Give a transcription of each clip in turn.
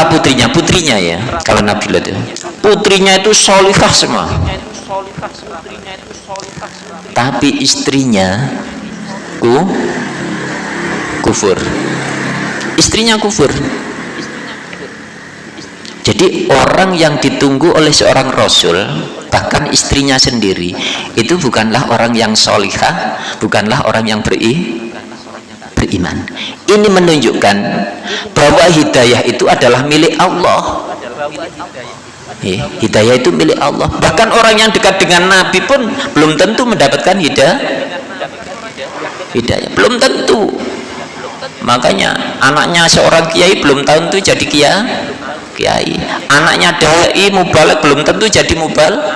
putra putrinya ya. Kalau Nabi Lot itu putrinya itu solihah semua, tapi istrinya kufur. Istrinya kufur. Jadi orang yang ditunggu oleh seorang rasul, bahkan istrinya sendiri, itu bukanlah orang yang solihah, bukanlah orang yang beriman. Ini menunjukkan bahwa hidayah itu adalah milik Allah. Hidayah itu milik Allah. Bahkan orang yang dekat dengan Nabi pun belum tentu mendapatkan hidayah, belum tentu. Makanya anaknya seorang kiai belum tentu jadi kiai. Anaknya dai mubalek belum tentu jadi mubalek.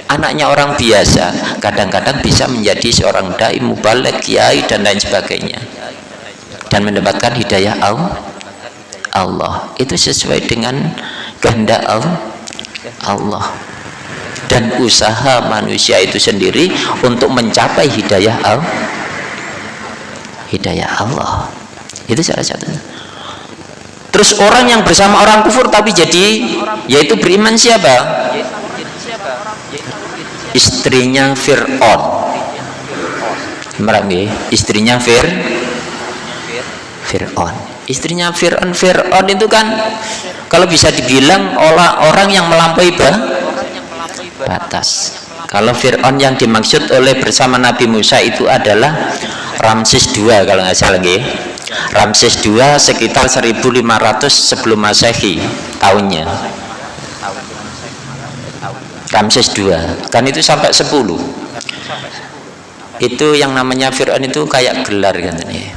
Anaknya orang biasa kadang-kadang bisa menjadi seorang dai, mubalek, kiai dan lain sebagainya, dan mendapatkan hidayah Allah. Itu sesuai dengan kehendak Allah. Dan usaha manusia itu sendiri untuk mencapai hidayah Allah. Itu salah satunya. Terus orang yang bersama orang kufur tapi yaitu beriman siapa? Istrinya Fir'aun. Istrinya Fir'aun. Istrinya Fir'aun itu kan kalau bisa dibilang orang yang melampaui batas. Kalau Fir'aun yang dimaksud oleh bersama Nabi Musa itu adalah Ramses II kalau nggak salah nggih. Ramses II sekitar 1500 sebelum Masehi tahunnya. Ramses II kan itu sampai 10. Itu yang namanya Fir'aun itu kayak gelar kan ini.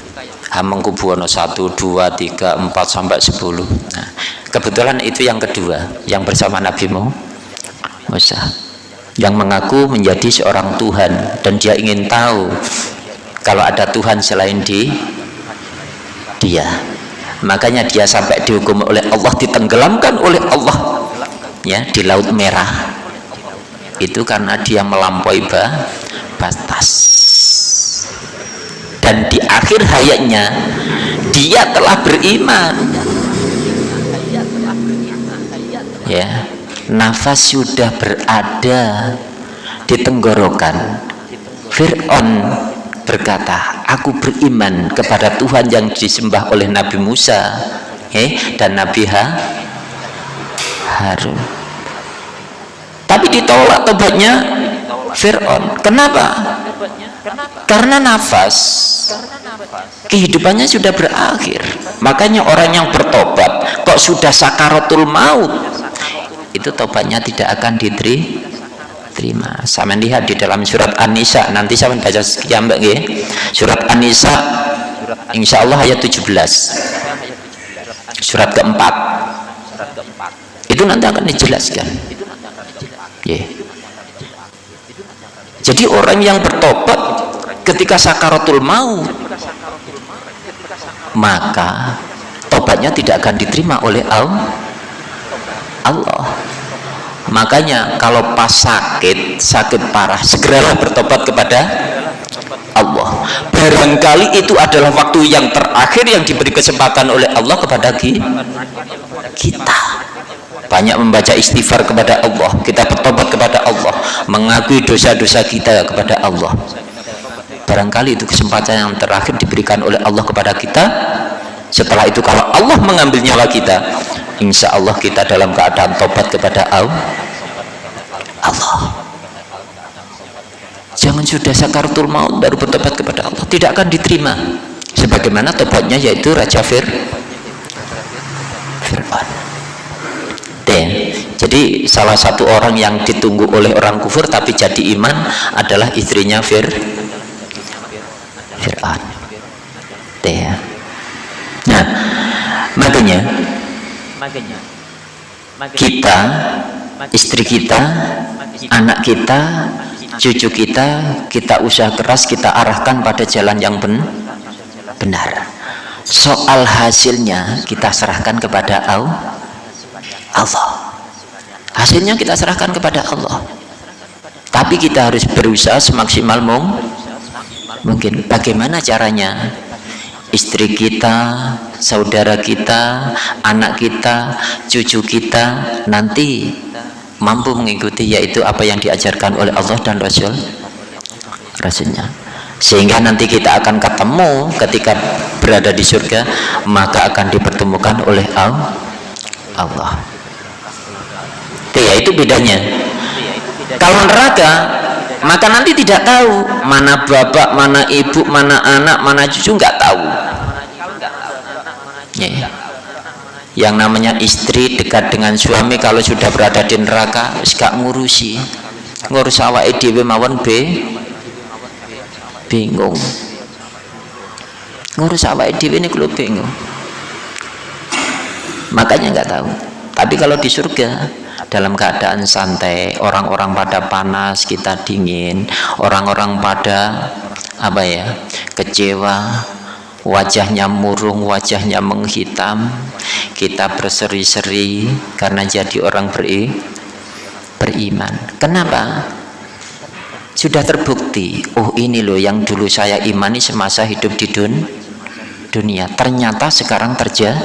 Hamengkubuwono 1, 2, 3, 4 sampai 10. Nah, kebetulan itu yang kedua yang bersama Nabi Musa, yang mengaku menjadi seorang Tuhan dan dia ingin tahu kalau ada Tuhan selain dia. Makanya dia sampai dihukum oleh Allah, ditenggelamkan oleh Allah ya di Laut Merah. Itu karena dia melampaui batas. Dan di akhir hayatnya dia telah beriman. Ya, nafas sudah berada di tenggorokan. Fir'aun berkata, aku beriman kepada Tuhan yang disembah oleh Nabi Musa dan Nabi Harun. Tapi ditolak tobatnya Fir'aun. Kenapa? Karena nafas kehidupannya sudah berakhir. Makanya orang yang bertobat kok sudah sakaratul maut, itu tobatnya tidak akan diterima. Sama lihat di dalam surat An-Nisa, nanti saya baca sekian mbak ya. Surat An-Nisa insya Allah ayat 17, surat keempat, itu nanti akan dijelaskan ya. Jadi orang yang bertobat ketika sakaratul maut, maka tobatnya tidak akan diterima oleh Allah. Makanya kalau pas sakit parah, segeralah bertobat kepada Allah. Barangkali itu adalah waktu yang terakhir yang diberi kesempatan oleh Allah kepada kita. Banyak membaca istighfar kepada Allah, kita bertobat kepada Allah, mengakui dosa-dosa kita kepada Allah. Barangkali itu kesempatan yang terakhir diberikan oleh Allah kepada kita. Setelah itu kalau Allah mengambil nyawa kita, insya Allah kita dalam keadaan tobat kepada Allah. Jangan sudah sakaratul maut baru bertobat kepada Allah, tidak akan diterima. Sebagaimana tobatnya yaitu Raja Fir'aun. Jadi salah satu orang yang ditunggu oleh orang kufur tapi jadi iman adalah istrinya Fir'aun. Nah, makanya kita, istri kita, anak kita, cucu kita usaha keras, kita arahkan pada jalan yang benar. Soal hasilnya kita serahkan kepada Allah. Hasilnya kita serahkan kepada Allah. Tapi kita harus berusaha semaksimal mungkin. Bagaimana caranya? istri kita, saudara kita, anak kita, cucu kita nanti mampu mengikuti, yaitu apa yang diajarkan oleh Allah dan Rasulnya. Sehingga nanti kita akan ketemu ketika berada di surga, maka akan dipertemukan oleh Allah. Itu bedanya. Kalau neraka, maka nanti tidak tahu mana bapak, mana ibu, mana anak, mana cucu, nggak tahu. Yang namanya istri dekat dengan suami kalau sudah berada di neraka, gak ngurusi, ngurus awake dhewe mawon bingung, ngurus awake dhewe ini kalau bingung, makanya nggak tahu. Tapi kalau di surga, dalam keadaan santai, orang-orang pada panas, kita dingin, orang-orang pada kecewa, wajahnya murung, wajahnya menghitam, kita berseri-seri karena jadi orang beriman. Kenapa? Sudah terbukti, oh ini loh yang dulu saya imani semasa hidup di dunia, ternyata sekarang terjadi.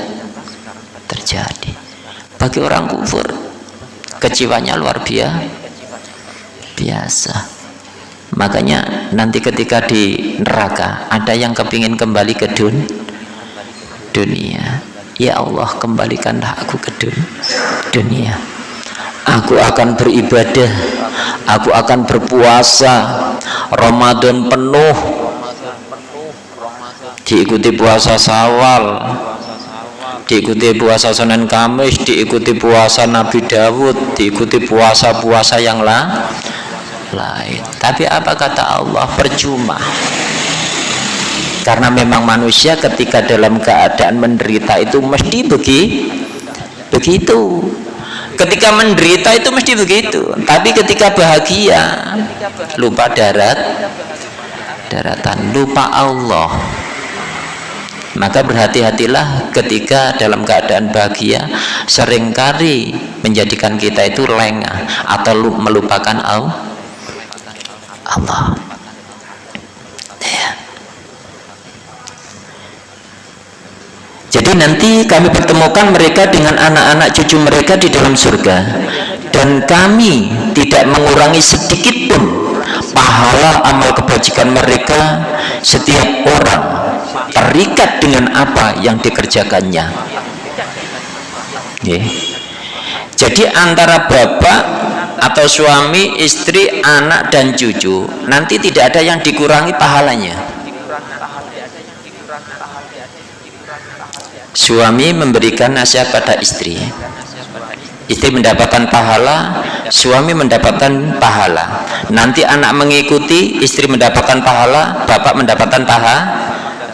Bagi orang kufur, kecewanya luar biasa. Makanya nanti ketika di neraka ada yang kepingin kembali ke dunia. Ya Allah, kembalikanlah aku ke dunia. Aku akan beribadah, aku akan berpuasa Ramadan penuh, diikuti puasa Syawal, diikuti puasa Senin Kamis, diikuti puasa Nabi Dawud, diikuti puasa-puasa yang lain. Tapi apa kata Allah? Percuma. Karena memang manusia ketika dalam keadaan menderita itu mesti begitu. Ketika menderita itu mesti begitu. Tapi ketika bahagia, lupa daratan, lupa Allah. Maka berhati-hatilah ketika dalam keadaan bahagia, seringkali menjadikan kita itu lengah atau melupakan Allah. Jadi nanti kami pertemukan mereka dengan anak-anak cucu mereka di dalam surga, dan kami tidak mengurangi sedikit pun pahala amal kebajikan mereka. Setiap orang terikat dengan apa yang dikerjakannya. Jadi antara bapak atau suami, istri, anak dan cucu nanti tidak ada yang dikurangi pahalanya. Suami memberikan nasihat pada istri, istri mendapatkan pahala, suami mendapatkan pahala. Nanti anak mengikuti, istri mendapatkan pahala, bapak mendapatkan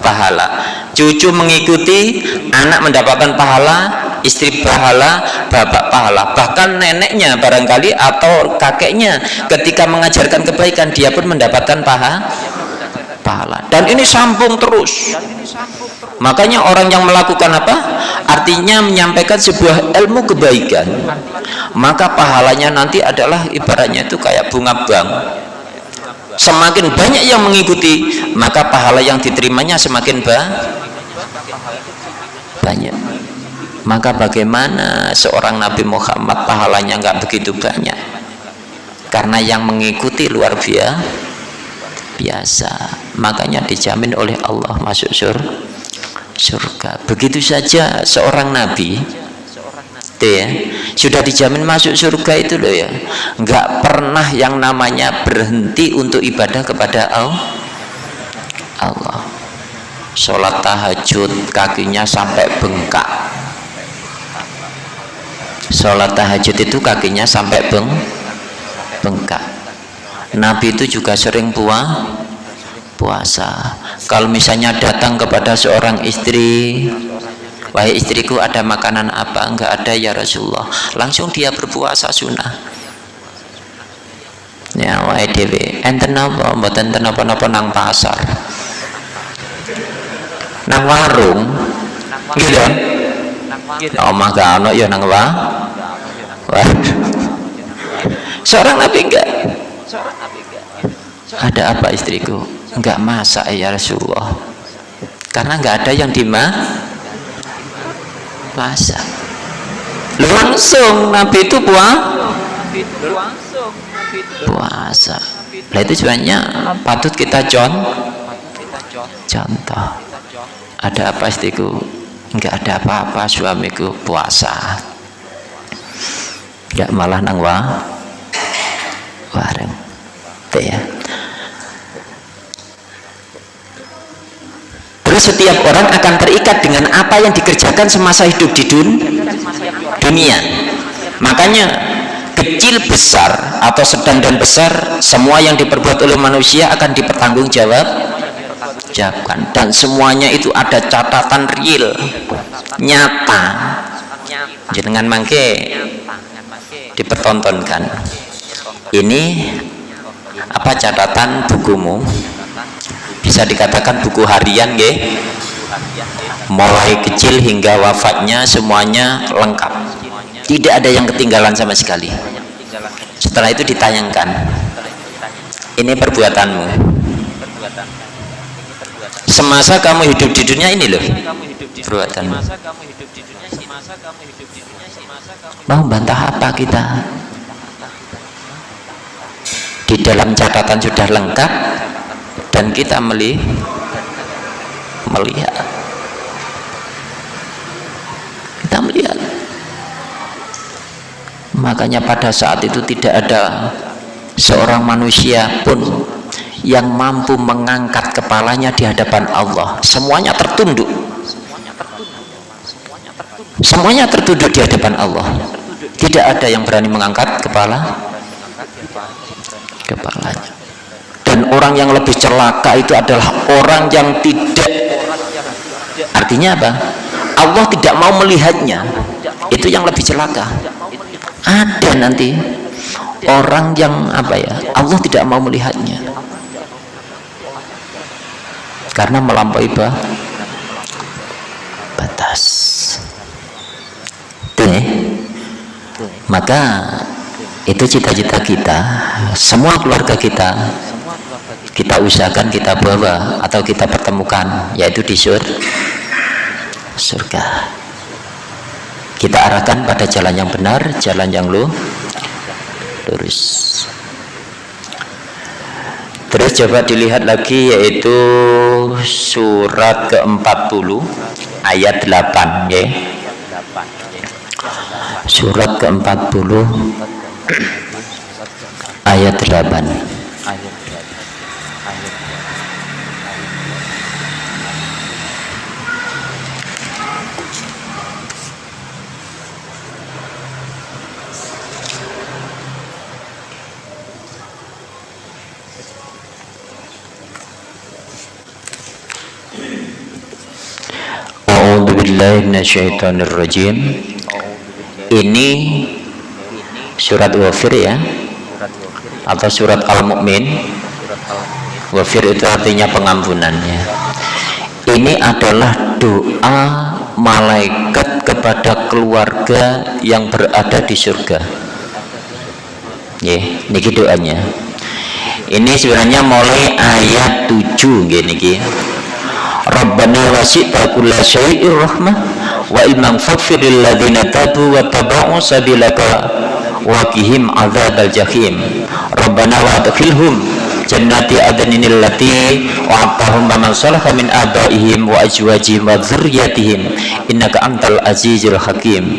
pahala. Cucu mengikuti, anak mendapatkan pahala, istri pahala, bapak pahala. Bahkan neneknya barangkali atau kakeknya ketika mengajarkan kebaikan, dia pun mendapatkan pahala. Dan ini sambung terus. Makanya orang yang melakukan apa? Artinya menyampaikan sebuah ilmu kebaikan, maka pahalanya nanti adalah ibaratnya itu kayak bunga bank. Semakin banyak yang mengikuti, maka pahala yang diterimanya semakin banyak. Maka bagaimana seorang Nabi Muhammad pahalanya nggak begitu banyak? Karena yang mengikuti luar biasa. Makanya dijamin oleh Allah masuk surga. Begitu saja seorang nabi sudah dijamin masuk surga itu loh ya. Enggak pernah yang namanya berhenti untuk ibadah kepada Allah. Sholat tahajud kakinya sampai bengkak. Sholat tahajud itu kakinya sampai bengkak. Nabi itu juga sering puasa. Kalau misalnya datang kepada seorang istri, wahai istriku ada makanan apa? Enggak ada ya Rasulullah. Langsung dia berpuasa sunnah. Ya wahai dewe, enten apa? Mboten enten apa-apa nang pasar, nang warung, gitu. Omah gak ono ya nang seorang Nabi enggak. Ada apa istriku? Enggak masak ya Rasulullah. karena nggak ada yang puasa. Langsung Nabi itu puasa. Nah itu sebenarnya patut kita contoh. Ada apa istriku? Enggak ada apa-apa, suamiku puasa. Enggak malah nang wareng. Ya. Terus setiap orang akan terikat dengan apa yang dikerjakan semasa hidup di dunia. Makanya kecil besar atau sedang dan besar, semua yang diperbuat oleh manusia akan dipertanggungjawabkan, dan semuanya itu ada catatan real, nyata. Jangan mangke dipertontonkan. Ini apa catatan bukumu? Bisa dikatakan buku harian, nggih. Mulai kecil hingga wafatnya semuanya lengkap. Tidak ada yang ketinggalan sama sekali. Setelah itu ditayangkan. Ini perbuatanmu. Semasa kamu hidup di dunia ini loh. Perbuatanmu. Mau bantah apa kita? Di dalam catatan sudah lengkap dan kita melihat. Kita melihat. Makanya pada saat itu tidak ada seorang manusia pun yang mampu mengangkat kepalanya di hadapan Allah. Semuanya tertunduk. Semuanya tertunduk di hadapan Allah. Tidak ada yang berani mengangkat kepalanya. Dan orang yang lebih celaka itu adalah orang yang tidak, artinya apa? Allah tidak mau melihatnya. Itu yang lebih celaka. Ada nanti orang yang apa ya? Allah tidak mau melihatnya karena melampaui batas. Maka itu cita-cita kita, semua keluarga kita usahakan kita bawa atau kita pertemukan, yaitu di surga. Kita arahkan pada jalan yang benar, jalan yang lurus. Terus coba dilihat lagi, yaitu surat ke-40 ayat 8 ya. Surat ke-40 ayat 8. A'udzubillahiminasyaitonirrajim. Ini surat Ghafir ya, atau surat Al-Mu'min. Ghafir itu artinya pengampunannya. Ini adalah doa malaikat kepada keluarga yang berada di surga. Niki doanya. Ini sebenarnya mulai ayat 7 niki. Rabbana wasi'ta kulla syai'ir rahmah wa ilman faghfir lil ladzina tabu wa tabau sabilaka wa qihim adzabal jahim. Rabbana wa adkhilhum jannati adnin allati wa'adtahum man salaha min abaihim wa azwajihim wa dzurriyyatihim innaka antal azizul hakim.